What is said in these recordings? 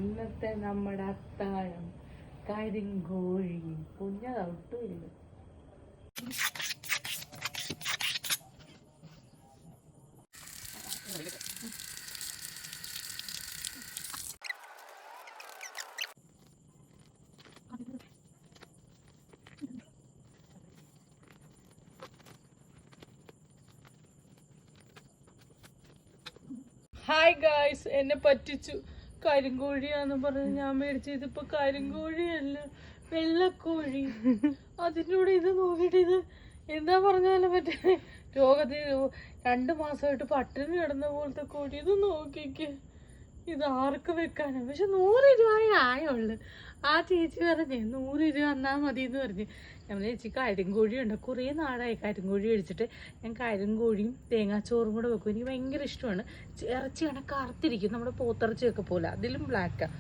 ഇന്നത്തെ നമ്മുടെ അത്താഴം കരിങ്കോഴി. കുഞ്ഞതൊട്ടുമില്ല. ഹായ് ഗായ്സ്, എന്നെ പറ്റിച്ചു. കരിങ്കോഴിയാന്ന് പറഞ്ഞ് ഞാൻ മേടിച്ചത്. ഇതിപ്പോ കരിങ്കോഴിയല്ല, വെള്ളക്കോഴി. അതിനൂടെ ഇത് നോക്കിട്ട് ഇത് എന്താ പറഞ്ഞാലും മറ്റേ രോഗത്തിൽ 2 മാസമായിട്ട് പട്ടിണി കിടന്ന പോലത്തെ കോഴി. ഇത് നോക്കിക്ക്, ഇത് ആർക്ക് വെക്കാനാ? പക്ഷെ 100 രൂപയെ ആയുള്ളു. ആ ചേച്ചി പറഞ്ഞേ 100 രൂപ തന്നാൽ മതി എന്ന് പറഞ്ഞ്. ഞാൻ ചേച്ചി കരിങ്കോഴി ഉണ്ട്, കുറേ നാളായി കരിങ്കോഴി മേടിച്ചിട്ട്. ഞാൻ കരിങ്കോഴിയും തേങ്ങാച്ചോറും കൂടെ വെക്കും. എനിക്ക് ഭയങ്കര ഇഷ്ടമാണ്. ഇറച്ചി കറുത്തിരിക്കും, നമ്മുടെ പോത്തിറച്ചിയൊക്കെ പോലെ, അതിലും ബ്ലാക്കാണ്.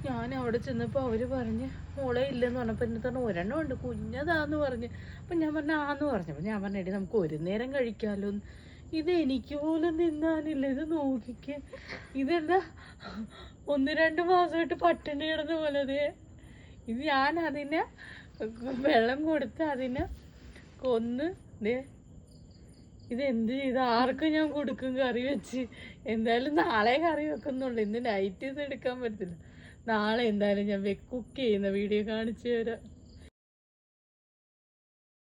ഞാൻ അവിടെ ചെന്നപ്പോൾ അവർ പറഞ്ഞ് മുള ഇല്ലെന്ന് പറഞ്ഞപ്പോൾ എന്നെ തന്നെ ഒരെണ്ണം ഉണ്ട്, കുഞ്ഞതാന്ന് പറഞ്ഞ്. അപ്പം ഞാൻ പറഞ്ഞ ആന്ന് പറഞ്ഞു. അപ്പം ഞാൻ പറഞ്ഞ നമുക്ക് ഒരു നേരം കഴിക്കാമല്ലോ. ഇത് എനിക്ക് പോലും തിന്നാനില്ല. ഇത് നോക്കിക്ക്, ഇതെന്താ 1-2 മാസമായിട്ട് പട്ടിണി കിടന്ന പോലെ. ഇത് ഞാൻ അതിനെ വെള്ളം കൊടുത്ത് അതിനെ കൊന്ന് ഇതെന്ത് ചെയ്ത് ആർക്കും ഞാൻ കൊടുക്കും കറി വെച്ച്. എന്തായാലും നാളെ കറി വെക്കുന്നുള്ളു, ഇന്ന് നൈറ്റ് ഇത് എടുക്കാൻ പറ്റില്ല. നാളെ എന്തായാലും ഞാൻ കുക്ക് ചെയ്യുന്ന വീഡിയോ കാണിച്ചു തരാം.